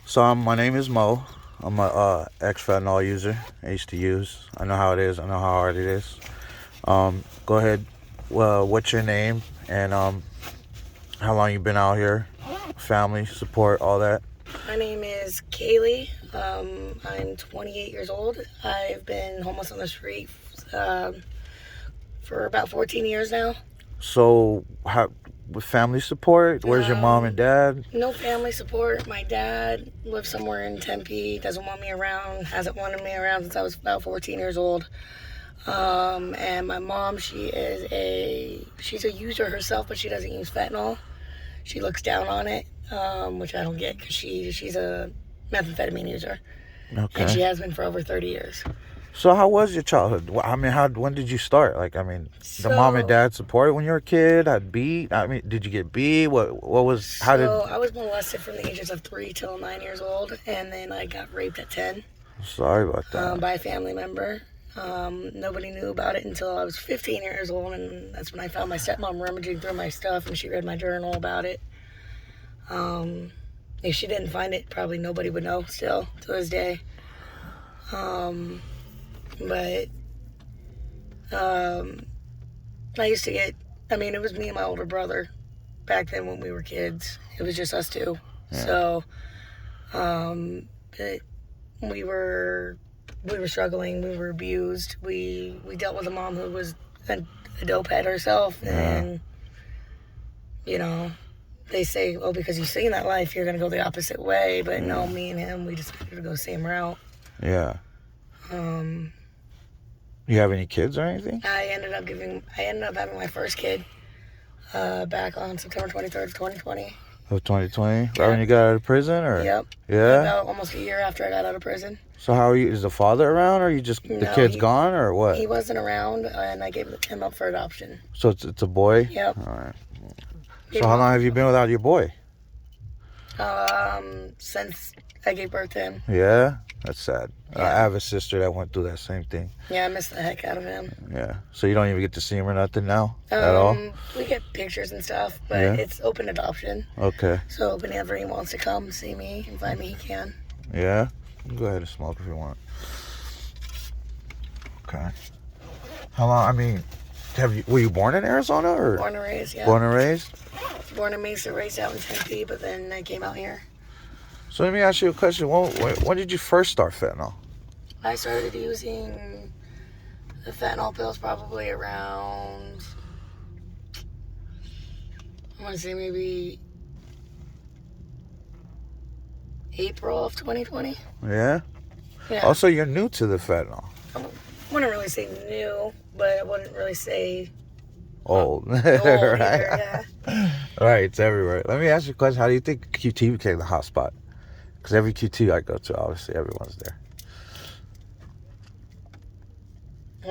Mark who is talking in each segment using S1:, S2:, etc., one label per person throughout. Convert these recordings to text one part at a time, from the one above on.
S1: So my name is Mo. I'm a ex-fentanyl user. I used to use. I know how it is. I know how hard it is. Go ahead. Well, what's your name and how long you been out here? Family support, all that.
S2: My name is Kaylee. I'm 28 years old. I've been homeless on the street for about 14 years now.
S1: So how with family support? Where's your mom and dad?
S2: No family support. My dad lives somewhere in Tempe. Doesn't want me around. Hasn't wanted me around since I was about 14 years old. And my mom, she's a user herself, but she doesn't use fentanyl. She looks down on it, which I don't get because she's a methamphetamine user,
S1: Okay.
S2: and she has been for over 30 years.
S1: So how was your childhood? I mean, when did you start? The mom and
S2: So,
S1: dad supported when you were a kid. Had beat? I mean, did you get beat? What was? How did?
S2: so I was molested from the ages of 3 till 9 years old, and then I got raped at 10
S1: Sorry about that.
S2: by a family member. Nobody knew about it until I was 15 years old, and that's when I found my stepmom rummaging through my stuff, and she read my journal about it. If she didn't find it, probably nobody would know still to this day. But I used to get, it was me and my older brother back then when we were kids. It was just us two.
S1: Yeah.
S2: So, but we were struggling. We were abused. We dealt with a mom who was a dope head herself. And, they say, oh, because you've seen that life, you're going to go the opposite way. But no, me and him, we decided to go the same route.
S1: Yeah. You have any kids or anything?
S2: I ended up having my first kid back on September 23rd, 2020.
S1: Of 2020? Right when you got out of prison, or?
S2: Yep.
S1: Yeah.
S2: About almost a year after I got out of prison.
S1: So how are you? Is the father around, or are you just the
S2: No,
S1: kid's gone, or what?
S2: He wasn't around, and I gave him up for adoption.
S1: So it's a boy.
S2: Yep.
S1: All right. So how long have you been without your boy?
S2: Since I gave birth to him.
S1: Yeah, that's sad.
S2: Yeah.
S1: I have a sister that went through that same thing.
S2: Yeah, I miss the heck out of him.
S1: Yeah. So you don't even get to see him or nothing now at all?
S2: We get pictures and stuff, but
S1: Yeah.
S2: it's open adoption.
S1: Okay.
S2: So whenever he wants to come see me and find me, he can.
S1: Yeah. Go ahead and smoke if you want. Okay. How long? I mean, were you born in Arizona or?
S2: Born and raised, yeah.
S1: Born and raised?
S2: Born and raised out in Tempe, but then I came out here.
S1: So let me ask you a question. When did you first start fentanyl?
S2: I started using the fentanyl pills probably around, I want to say maybe April of 2020.
S1: Yeah?
S2: Yeah.
S1: Also, you're new to the fentanyl.
S2: I wouldn't really say new, but I wouldn't really say
S1: Old.
S2: old
S1: Right?
S2: either, yeah.
S1: Right, it's everywhere. Let me ask you a question. How do you think QT became the hot spot? Because every QT I go to, obviously, everyone's there.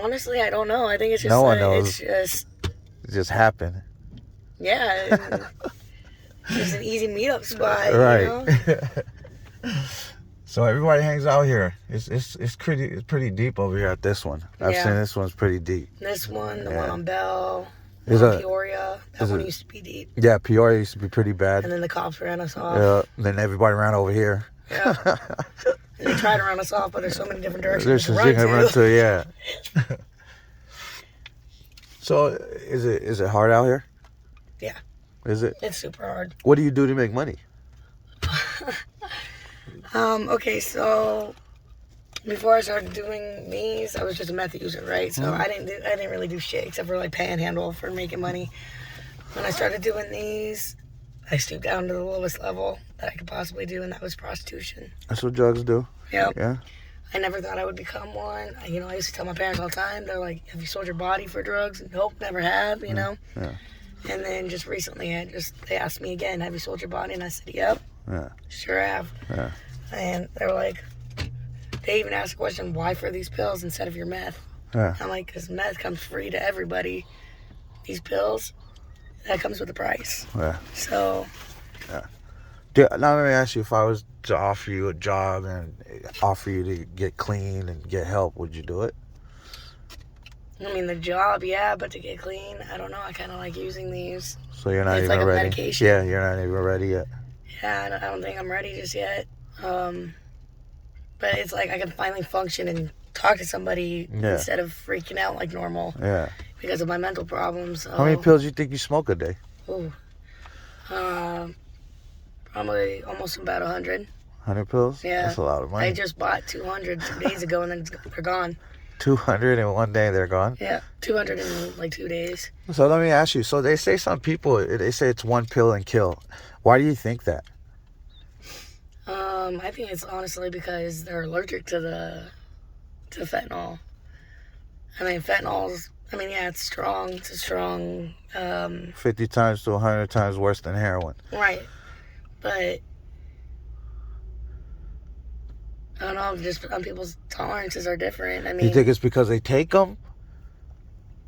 S2: Honestly, I don't know. I think it's just
S1: No one knows.
S2: It's just,
S1: It just happened.
S2: yeah, it's just an easy meetup spot,
S1: Right. So everybody hangs out here. It's pretty deep over here at this one. I've
S2: Yeah.
S1: seen this one's pretty deep.
S2: This one, the
S1: Yeah.
S2: one on Bell,
S1: Is
S2: on
S1: it-
S2: Peoria, that one used to be deep.
S1: Yeah, Peoria used to be pretty bad.
S2: And then the cops ran us off.
S1: Yeah. Then everybody ran over here.
S2: Yeah. And they tried to run us off, but there's so many different
S1: There's
S2: directions to
S1: some
S2: run
S1: shit to run
S2: to.
S1: to, yeah. So is it hard out here?
S2: Yeah.
S1: Is it?
S2: It's super hard.
S1: What do you do to make money?
S2: Okay, so before I started doing these, I was just a meth user, right? So I didn't really do shit except for like panhandle for making money. When I started doing these, I stooped down to the lowest level that I could possibly do, and that was prostitution.
S1: That's what drugs do.
S2: Yep.
S1: Yeah.
S2: I never thought I would become one. I used to tell my parents all the time, they're like, have you sold your body for drugs? Nope, never have,
S1: Yeah.
S2: And then just recently, they asked me again, have you sold your body? And I said, yep,
S1: Yeah.
S2: sure have.
S1: Yeah.
S2: And they were like, they even asked the question, why for these pills instead of your meth?
S1: Yeah.
S2: I'm like, because meth comes free to everybody. These pills, that comes with a price.
S1: Yeah.
S2: So,
S1: Now let me ask you, if I was to offer you a job and offer you to get clean and get help, would you do it?
S2: I mean, the job, yeah, but to get clean, I don't know. I kind of like using these.
S1: So you're not
S2: It's
S1: even
S2: like a
S1: ready.
S2: medication.
S1: Yeah, you're not even ready yet.
S2: Yeah, I don't think I'm ready just yet. But it's like I can finally function and talk to somebody instead of freaking out like normal.
S1: Yeah.
S2: Because of my mental problems. So.
S1: How many pills do you think you smoke a day?
S2: Ooh. Probably almost about 100.
S1: 100 pills?
S2: Yeah.
S1: That's a lot of money.
S2: I just bought 200 2 days ago and then they're gone.
S1: 200 in one day, they're gone?
S2: Yeah, 200 in like 2 days.
S1: So let me ask you. So they say some people, they say it's one pill and kill. Why do you think that?
S2: I think it's honestly because they're allergic to fentanyl. I mean, fentanyl's, yeah, it's strong. It's a strong...
S1: 50 times to 100 times worse than heroin.
S2: Right. But... I don't know, just some people's tolerances are different. I mean...
S1: You think it's because they take them?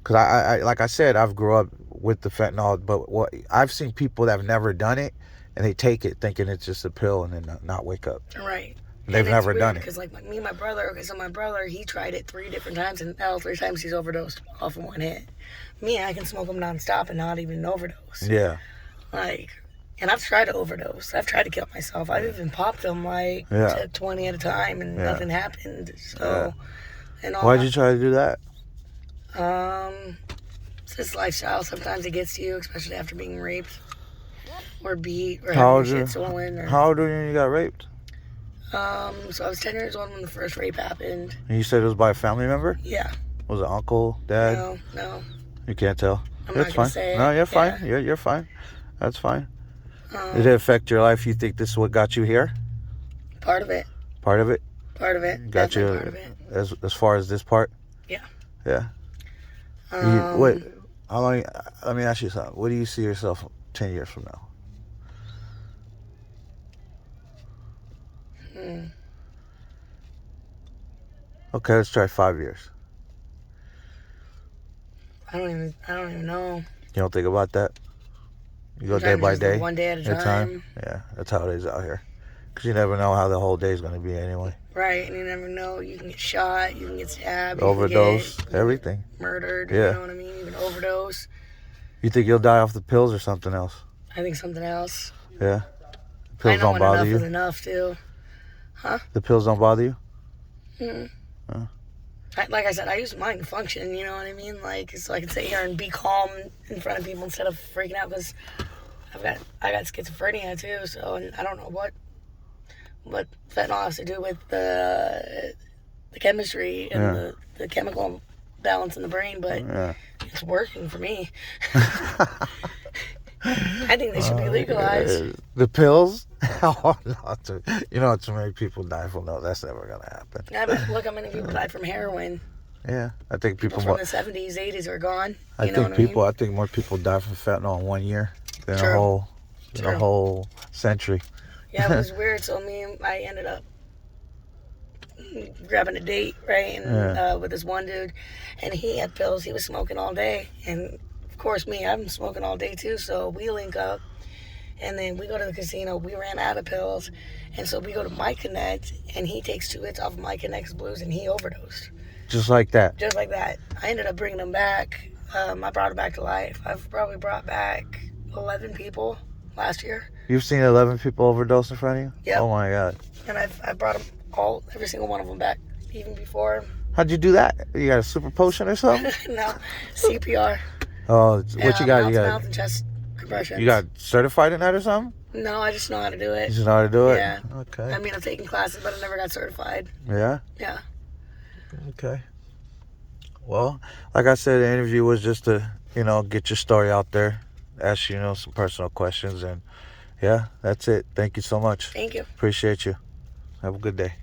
S1: Because I like I said, I've grew up with the fentanyl, but I've seen people that have never done it, and they take it thinking it's just a pill and then not wake up.
S2: Right.
S1: They've never done it.
S2: Because like me and my brother, so my brother, he tried it 3 different times, and all 3 times he's overdosed off of one hit. Me, I can smoke them nonstop and not even overdose.
S1: Yeah.
S2: Like, and I've tried to overdose. I've tried to kill myself. I've even popped them to 20 at a time, and nothing happened. So, and all.
S1: Why'd you try to do that?
S2: It's this lifestyle. Sometimes it gets to you, especially after being raped or beat or
S1: How
S2: having your shit stolen.
S1: How old were you when you got raped?
S2: So I was 10 years old when the first rape happened.
S1: And you said it was by a family member?
S2: Yeah.
S1: Was it uncle, dad?
S2: No.
S1: You can't tell.
S2: I'm
S1: That's
S2: not
S1: fine.
S2: gonna say it.
S1: No, you're fine.
S2: Yeah.
S1: You're fine. That's fine. Did it affect your life? You think this is what got you here?
S2: Part of it.
S1: Part of it?
S2: Part of it.
S1: Got you
S2: part of it.
S1: As far as this part?
S2: Yeah.
S1: Yeah. How long? Let me ask you something. What do you see yourself 10 years from now? Okay, let's try 5 years.
S2: I don't even know.
S1: You don't think about that? You go day by day?
S2: One day at a time.
S1: Yeah, that's how it is out here. Because you never know how the whole day is going to be anyway.
S2: Right, and you never know. You can get shot, you can get stabbed,
S1: Overdose,
S2: you can get
S1: everything.
S2: Murdered,
S1: Yeah.
S2: you know what I mean? Even overdose.
S1: You think you'll die off the pills or something else?
S2: I think something else.
S1: Yeah? The pills don't bother you?
S2: Enough is enough, too. Huh?
S1: The pills don't bother you?
S2: Like I said, I use mine to function, you know what I mean? Like, so I can sit here and be calm in front of people instead of freaking out, because I got schizophrenia too, so, and I don't know what fentanyl has to do with the chemistry and the chemical balance in the brain, but it's working for me. I think they should be legalized.
S1: The pills? You know, too many people die from that. That's never going to happen.
S2: Yeah, but look how many people died from heroin.
S1: Yeah, I think people
S2: from the 70s, 80s are gone.
S1: I think more people die from fentanyl in 1 year than a whole century.
S2: Yeah, it was weird. So I ended up grabbing a date, right, and with this one dude, and he had pills. He was smoking all day, and of course I'm smoking all day too. So we link up, and then we go to the casino. We ran out of pills, and so we go to My Connect, and he takes 2 hits off of My Connect's blues, and he overdosed.
S1: Just like that.
S2: Just like that. I ended up bringing him back. I brought him back to life. I've probably brought back 11 people last year.
S1: You've seen 11 people overdose in front of you?
S2: Yeah.
S1: Oh my God.
S2: And I brought them every single one of them back, even before.
S1: How'd you do that? You got a super potion or something?
S2: No, CPR.
S1: Oh, what you got?
S2: Mouth and chest compressions.
S1: You got certified in that or something?
S2: No, I just know how to do it.
S1: You just know how to do it?
S2: Yeah.
S1: Okay.
S2: I've taken classes, but I never got certified.
S1: Yeah?
S2: Yeah.
S1: Okay. Well, like I said, the interview was just to, get your story out there, ask you, some personal questions, and yeah, that's it. Thank you so much.
S2: Thank you.
S1: Appreciate you. Have a good day.